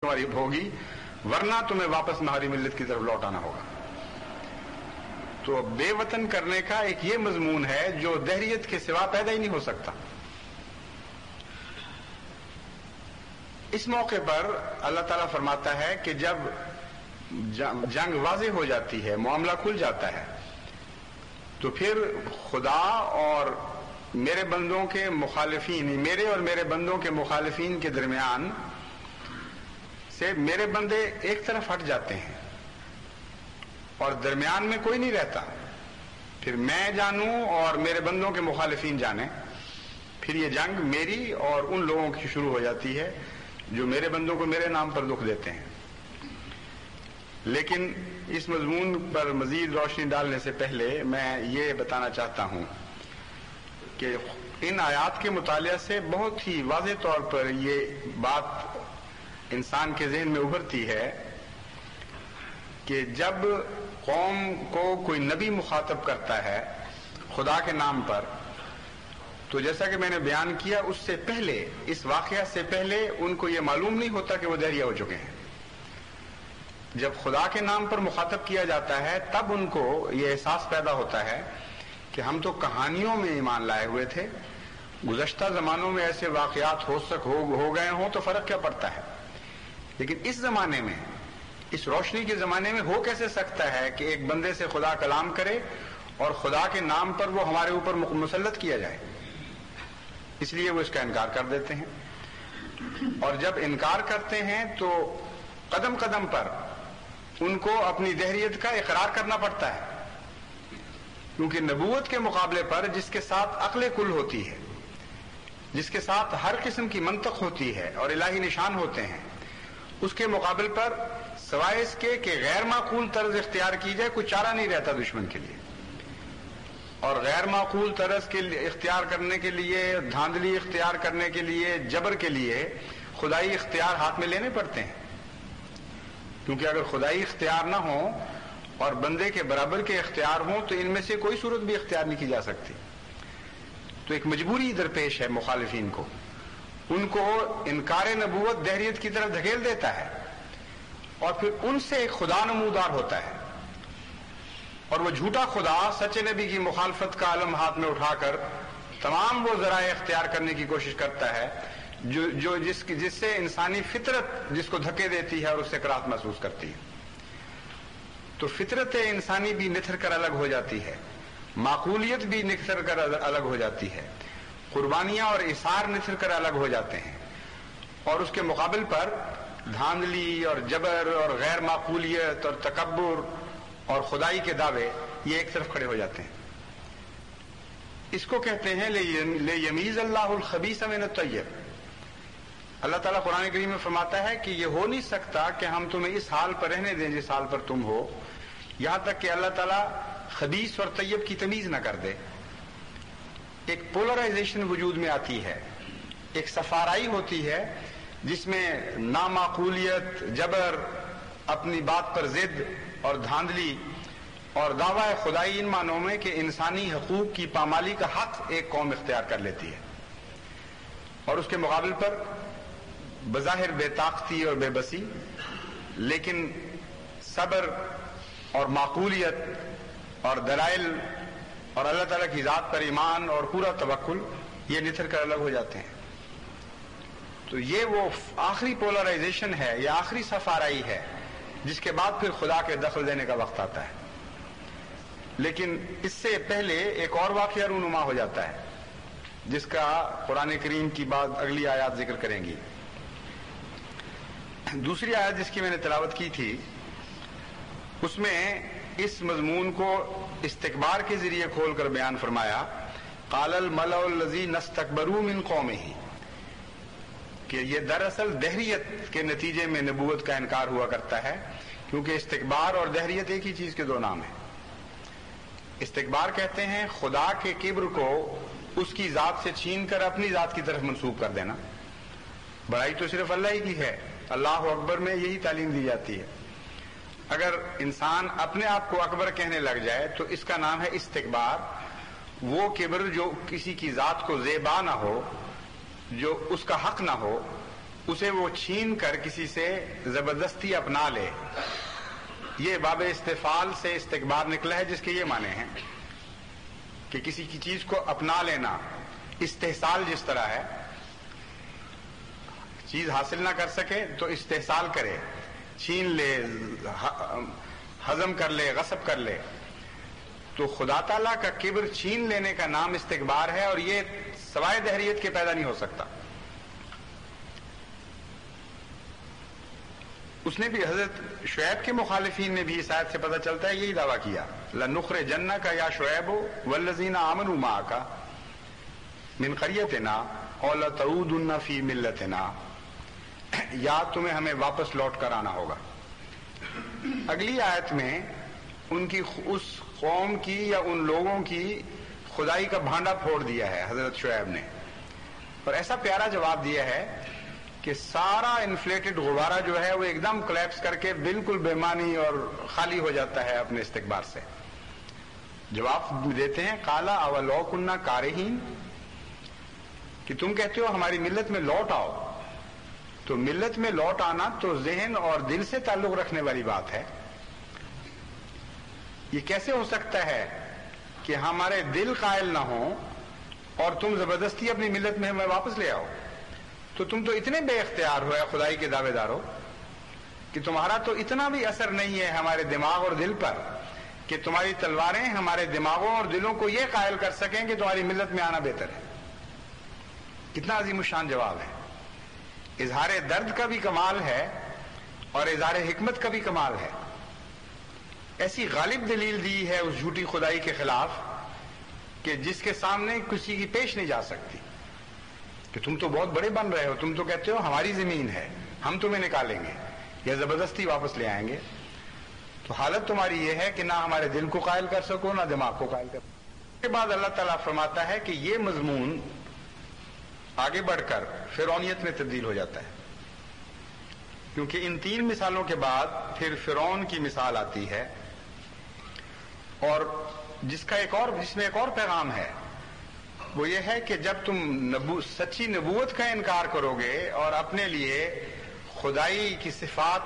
تمہاری ہوگی، ورنہ تمہیں واپس ہماری ملت کی طرف لوٹ آنا ہوگا۔ تو بے وطن کرنے کا ایک یہ مضمون ہے جو دہریت کے سوا پیدا ہی نہیں ہو سکتا۔ اس موقع پر اللہ تعالیٰ فرماتا ہے کہ جب جنگ واضح ہو جاتی ہے، معاملہ کھل جاتا ہے، تو پھر خدا اور میرے بندوں کے مخالفین، میرے اور میرے بندوں کے مخالفین کے درمیان سے میرے بندے ایک طرف ہٹ جاتے ہیں اور درمیان میں کوئی نہیں رہتا۔ پھر میں جانوں اور میرے بندوں کے مخالفین جانیں، پھر یہ جنگ میری اور ان لوگوں کی شروع ہو جاتی ہے جو میرے بندوں کو میرے نام پر دکھ دیتے ہیں۔ لیکن اس مضمون پر مزید روشنی ڈالنے سے پہلے میں یہ بتانا چاہتا ہوں کہ ان آیات کے مطالعہ سے بہت ہی واضح طور پر یہ بات انسان کے ذہن میں ابھرتی ہے کہ جب قوم کو کوئی نبی مخاطب کرتا ہے خدا کے نام پر، تو جیسا کہ میں نے بیان کیا، اس سے پہلے، اس واقعہ سے پہلے ان کو یہ معلوم نہیں ہوتا کہ وہ دہریہ ہو چکے ہیں۔ جب خدا کے نام پر مخاطب کیا جاتا ہے تب ان کو یہ احساس پیدا ہوتا ہے کہ ہم تو کہانیوں میں ایمان لائے ہوئے تھے، گزشتہ زمانوں میں ایسے واقعات ہو گئے ہوں تو فرق کیا پڑتا ہے، لیکن اس زمانے میں، اس روشنی کے زمانے میں ہو کیسے سکتا ہے کہ ایک بندے سے خدا کلام کرے اور خدا کے نام پر وہ ہمارے اوپر مسلط کیا جائے؟ اس لیے وہ اس کا انکار کر دیتے ہیں، اور جب انکار کرتے ہیں تو قدم قدم پر ان کو اپنی دہریت کا اقرار کرنا پڑتا ہے، کیونکہ نبوت کے مقابلے پر جس کے ساتھ عقل کل ہوتی ہے، جس کے ساتھ ہر قسم کی منطق ہوتی ہے اور الہی نشان ہوتے ہیں، اس کے مقابل پر سوائے اس کے کہ غیر معقول طرز اختیار کی جائے کوئی چارہ نہیں رہتا دشمن کے لیے۔ اور غیر معقول طرز کے اختیار کرنے کے لیے، دھاندلی اختیار کرنے کے لیے، جبر کے لیے خدائی اختیار ہاتھ میں لینے پڑتے ہیں، کیونکہ اگر خدائی اختیار نہ ہو اور بندے کے برابر کے اختیار ہوں تو ان میں سے کوئی صورت بھی اختیار نہیں کی جا سکتی۔ تو ایک مجبوری درپیش ہے مخالفین کو، ان کو انکار نبوت دہریت کی طرف دھکیل دیتا ہے، اور پھر ان سے ایک خدا نمودار ہوتا ہے، اور وہ جھوٹا خدا سچے نبی کی مخالفت کا علم ہاتھ میں اٹھا کر تمام وہ ذرائع اختیار کرنے کی کوشش کرتا ہے جو جس سے انسانی فطرت جس کو دھکے دیتی ہے اور اس سے کراہت محسوس کرتی ہے۔ تو فطرت انسانی بھی نتھر کر الگ ہو جاتی ہے، معقولیت بھی نتھر کر الگ ہو جاتی ہے، قربانیاں اور اثار نتھر کر الگ ہو جاتے ہیں، اور اس کے مقابل پر دھاندلی اور جبر اور غیر معقولیت اور تکبر اور خدائی کے دعوے یہ ایک طرف کھڑے ہو جاتے ہیں۔ اس کو کہتے ہیں لیمیز اللہ الخبیث من الطیب۔ اللہ تعالیٰ قرآن کریم میں فرماتا ہے کہ یہ ہو نہیں سکتا کہ ہم تمہیں اس حال پر رہنے دیں جس حال پر تم ہو، یہاں تک کہ اللہ تعالیٰ خبیث اور طیب کی تمیز نہ کر دے۔ ایک پولرائزیشن وجود میں آتی ہے، ایک سفارائی ہوتی ہے جس میں نامعقولیت، جبر، اپنی بات پر ضد اور دھاندلی اور دعویٰ خدائی، ان معنوں میں کہ انسانی حقوق کی پامالی کا حق ایک قوم اختیار کر لیتی ہے، اور اس کے مقابل پر بظاہر بے طاقتی اور بے بسی، لیکن صبر اور معقولیت اور دلائل اور اللہ تعالیٰ کی ذات پر ایمان اور پورا توکل یہ نتھر کر الگ ہو جاتے ہیں۔ تو یہ وہ آخری پولرائزیشن ہے، یہ آخری سفارائی ہے جس کے بعد پھر خدا کے دخل دینے کا وقت آتا ہے۔ لیکن اس سے پہلے ایک اور واقعہ رونما ہو جاتا ہے جس کا قرآن کریم کی بعد اگلی آیات ذکر کریں گی۔ دوسری آیت جس کی میں نے تلاوت کی تھی، اس میں اس مضمون کو استکبار کے ذریعے کھول کر بیان فرمایا، قال الملأ الذین استکبروا من قومہ، کہ یہ دراصل دہریت کے نتیجے میں نبوت کا انکار ہوا کرتا ہے، کیونکہ استکبار اور دہریت ایک ہی چیز کے دو نام ہیں۔ استکبار کہتے ہیں خدا کے کبر کو اس کی ذات سے چھین کر اپنی ذات کی طرف منسوب کر دینا۔ بڑائی تو صرف اللہ ہی کی ہے، اللہ اکبر میں یہی تعلیم دی جاتی ہے۔ اگر انسان اپنے آپ کو اکبر کہنے لگ جائے تو اس کا نام ہے استکبار، وہ کبر جو کسی کی ذات کو زیبا نہ ہو، جو اس کا حق نہ ہو، اسے وہ چھین کر کسی سے زبردستی اپنا لے. یہ باب استفعال سے استکبار نکلا ہے، جس کے یہ معنی ہیں کہ کسی کی چیز کو اپنا لینا. استحصال جس طرح ہے، چیز حاصل نہ کر سکے تو استحصال کرے، چھین لے، ہضم کر لے، غصب کر لے. تو خدا تعالیٰ کا کبر چھین لینے کا نام استکبار ہے، اور یہ سوائے دہریت کے پیدا نہیں ہو سکتا. اس نے بھی حضرت شعیب کے مخالفین نے بھی اس آیت سے پتہ چلتا ہے یہی دعویٰ کیا، لَنُخْرِجَنَّكَ يَا شُعَيْبُ وَالَّذِينَ آمَنُوا مَعَكَ مِنْ قَرْيَتِنَا أَوْ لَتَعُودُنَّ فِي مِلَّتِنَا. یا تمہیں ہمیں واپس لوٹ کر آنا ہوگا. اگلی آیت میں ان کی اس قوم کی یا ان لوگوں کی خدائی کا بھانڈا پھوڑ دیا ہے حضرت شعیب نے، اور ایسا پیارا جواب دیا ہے کہ سارا انفلیٹڈ غبارہ جو ہے وہ ایک دم کلیپس کر کے بالکل بے معنی اور خالی ہو جاتا ہے اپنے استکبار سے. جواب دیتے ہیں قَالَ أَوَلَوْ كُنَّا كَارِهِينَ، کہ تم کہتے ہو ہماری ملت میں لوٹ آؤ. تو ملت میں لوٹ آنا تو ذہن اور دل سے تعلق رکھنے والی بات ہے. یہ کیسے ہو سکتا ہے کہ ہمارے دل قائل نہ ہوں اور تم زبردستی اپنی ملت میں ہمیں واپس لے آؤ؟ تو تم تو اتنے بے اختیار ہو یا خدائی کے دعوے دار ہو کہ تمہارا تو اتنا بھی اثر نہیں ہے ہمارے دماغ اور دل پر کہ تمہاری تلواریں ہمارے دماغوں اور دلوں کو یہ قائل کر سکیں کہ تمہاری ملت میں آنا بہتر ہے. کتنا عظیم الشان جواب ہے. اظہار درد کا بھی کمال ہے اور اظہار حکمت کا بھی کمال ہے. ایسی غالب دلیل دی ہے اس جھوٹی خدائی کے خلاف کہ جس کے سامنے کسی کی پیش نہیں جا سکتی. کہ تم تو بہت بڑے بن رہے ہو، تم تو کہتے ہو ہماری زمین ہے، ہم تمہیں نکالیں گے یا زبردستی واپس لے آئیں گے. تو حالت تمہاری یہ ہے کہ نہ ہمارے دل کو قائل کر سکو نہ دماغ کو قائل کر سکو. اس کے بعد اللہ تعالیٰ فرماتا ہے کہ یہ مضمون آگے بڑھ کر فرعونیت میں تبدیل ہو جاتا ہے، کیونکہ ان تین مثالوں کے بعد پھر فرعون کی مثال آتی ہے، اور جس میں ایک اور پیغام ہے. وہ یہ ہے کہ جب تم سچی نبوت کا انکار کرو گے اور اپنے لیے خدائی کی صفات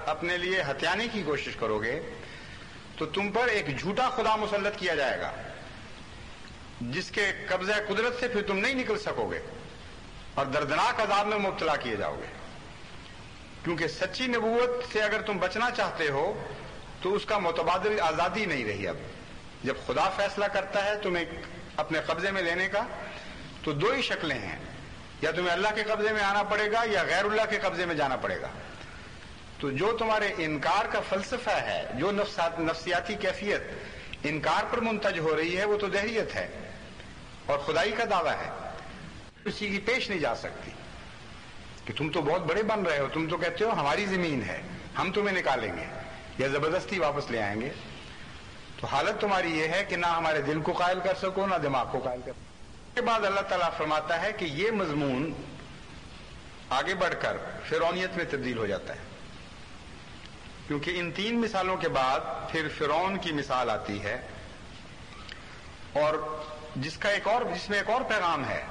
اپنے لیے ہتھیانے کی کوشش کرو گے تو تم پر ایک جھوٹا خدا مسلط کیا جائے گا جس کے قبضہ قدرت سے پھر تم نہیں نکل سکو گے اور دردناک عذاب میں مبتلا کیے جاؤ گے. کیونکہ سچی نبوت سے اگر تم بچنا چاہتے ہو تو اس کا متبادل آزادی نہیں رہی. اب جب خدا فیصلہ کرتا ہے تمہیں اپنے قبضے میں لینے کا تو دو ہی شکلیں ہیں، یا تمہیں اللہ کے قبضے میں آنا پڑے گا یا غیر اللہ کے قبضے میں جانا پڑے گا. تو جو تمہارے انکار کا فلسفہ ہے، جو نفسیاتی کیفیت انکار پر منتج ہو رہی ہے، وہ تو دہریت ہے اور خدائی کا دعویٰ ہے. کسی کی پیش نہیں جا سکتی کہ تم تو بہت بڑے بن رہے ہو، تم تو کہتے ہو ہماری زمین ہے، ہم تمہیں نکالیں گے یا زبردستی واپس لے آئیں گے. تو حالت تمہاری یہ ہے کہ نہ ہمارے دل کو قائل کر سکو نہ دماغ کو قائل کر سکو. اس کے بعد اللہ تعالیٰ فرماتا ہے کہ یہ مضمون آگے بڑھ کر فرعونیت میں تبدیل ہو جاتا ہے، کیونکہ ان تین مثالوں کے بعد پھر فرعون کی مثال آتی ہے، اور جس میں ایک اور پیغام ہے.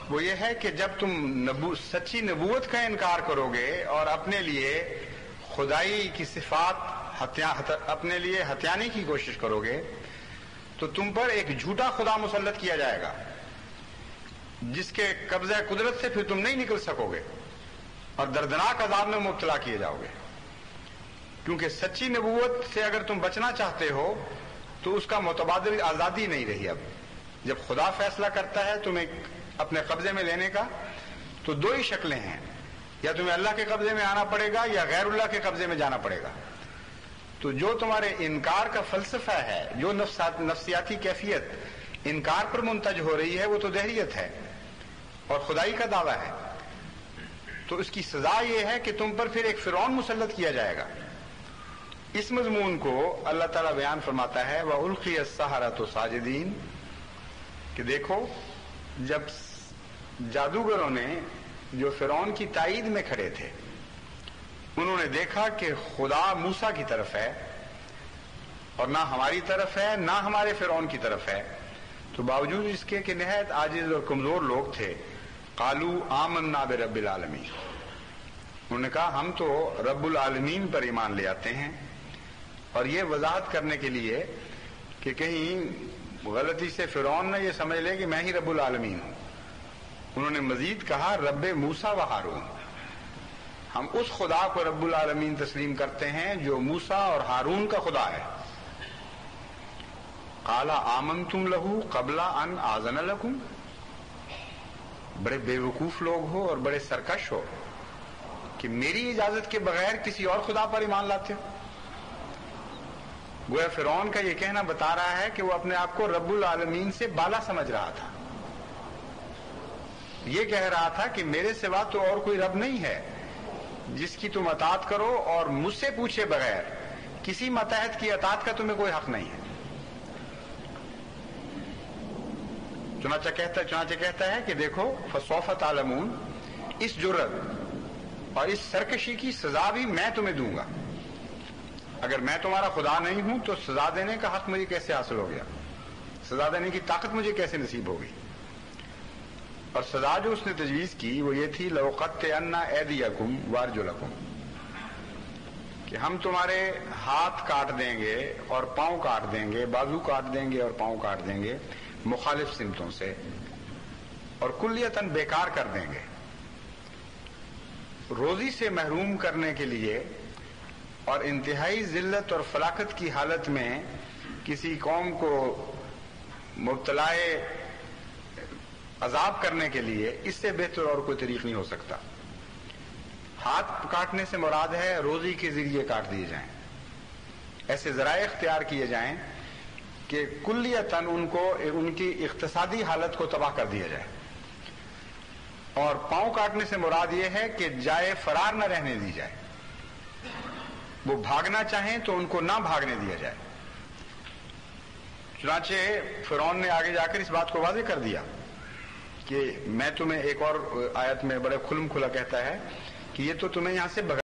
وہ یہ ہے کہ جب تم سچی نبوت کا انکار کرو گے اور اپنے لیے خدائی کی صفات اپنے لیے ہتھیانے کی کوشش کرو گے تو تم پر ایک جھوٹا خدا مسلط کیا جائے گا جس کے قبضہ قدرت سے پھر تم نہیں نکل سکو گے اور دردناک عذاب میں مبتلا کیے جاؤ گے. کیونکہ سچی نبوت سے اگر تم بچنا چاہتے ہو تو اس کا متبادل آزادی نہیں رہی. اب جب خدا فیصلہ کرتا ہے تمہیں اپنے قبضے میں لینے کا تو دو ہی شکلیں ہیں، یا تمہیں اللہ کے قبضے میں آنا پڑے گا یا غیر اللہ کے قبضے میں جانا پڑے گا. تو جو تمہارے انکار کا فلسفہ ہے، جو نفسیاتی کیفیت انکار پر منتج ہو رہی ہے، وہ تو دہریت ہے اور خدائی کا دعویٰ ہے. تو اس کی سزا یہ ہے کہ تم پر پھر ایک فرعون مسلط کیا جائے گا. اس مضمون کو اللہ تعالیٰ بیان فرماتا ہے وَأُلْقِيَ السَّحَرَةُ سَاجِدِينَ، کہ دیکھو جب جادوگروں نے جو فرعون کی تائید میں کھڑے تھے انہوں نے دیکھا کہ خدا موسیٰ کی طرف ہے اور نہ ہماری طرف ہے نہ ہمارے فرعون کی طرف ہے، تو باوجود اس کے کہ نہایت عاجز اور کمزور لوگ تھے، قالوا آمنا برب العالمین، انہوں نے کہا ہم تو رب العالمین پر ایمان لے آتے ہیں، اور یہ وضاحت کرنے کے لیے کہ کہیں غلطی سے فرعون نہ یہ سمجھ لے کہ میں ہی رب العالمین ہوں، انہوں نے مزید کہا رب موسیٰ و ہارون، ہم اس خدا کو رب العالمین تسلیم کرتے ہیں جو موسیٰ اور ہارون کا خدا ہے۔ قال آمنتم لہ قبل ان آذن لکم، بڑے بے وقوف لوگ ہو اور بڑے سرکش ہو کہ میری اجازت کے بغیر کسی اور خدا پر ایمان لاتے ہو۔ گویا فرعون کا یہ کہنا بتا رہا ہے کہ وہ اپنے آپ کو رب العالمین سے بالا سمجھ رہا تھا، یہ کہہ رہا تھا کہ میرے سوا تو اور کوئی رب نہیں ہے جس کی تم اطاعت کرو، اور مجھ سے پوچھے بغیر کسی ماتحت کی اطاعت کا تمہیں کوئی حق نہیں ہے۔ چنانچہ کہتا ہے کہ دیکھو فسوف تعلمون، اس جرت اور اس سرکشی کی سزا بھی میں تمہیں دوں گا۔ اگر میں تمہارا خدا نہیں ہوں تو سزا دینے کا حق مجھے کیسے حاصل ہو گیا، سزا دینے کی طاقت مجھے کیسے نصیب ہو گئی؟ اور سزا جو اس نے تجویز کی وہ یہ تھی لَأُقَطِّعَنَّ أَيْدِيَكُمْ وَأَرْجُلَكُمْ، کہ ہم تمہارے ہاتھ کاٹ دیں گے اور پاؤں کاٹ دیں گے، بازو کاٹ دیں گے اور پاؤں کاٹ دیں گے مخالف سمتوں سے، اور کلیتاً بیکار کر دیں گے۔ روزی سے محروم کرنے کے لیے اور انتہائی ذلت اور فلاکت کی حالت میں کسی قوم کو مبتلا عذاب کرنے کے لیے اس سے بہتر اور کوئی طریق نہیں ہو سکتا۔ ہاتھ کاٹنے سے مراد ہے روزی کے ذریعے کاٹ دیے جائیں، ایسے ذرائع اختیار کیے جائیں کہ کلیتاً ان کو ان کی اقتصادی حالت کو تباہ کر دیا جائے، اور پاؤں کاٹنے سے مراد یہ ہے کہ جائے فرار نہ رہنے دی جائے، وہ بھاگنا چاہیں تو ان کو نہ بھاگنے دیا جائے۔ چنانچہ فرعون نے آگے جا کر اس بات کو واضح کر دیا کہ میں تمہیں، ایک اور آیت میں بڑے کھلم کھلا کہتا ہے کہ یہ تو تمہیں یہاں سے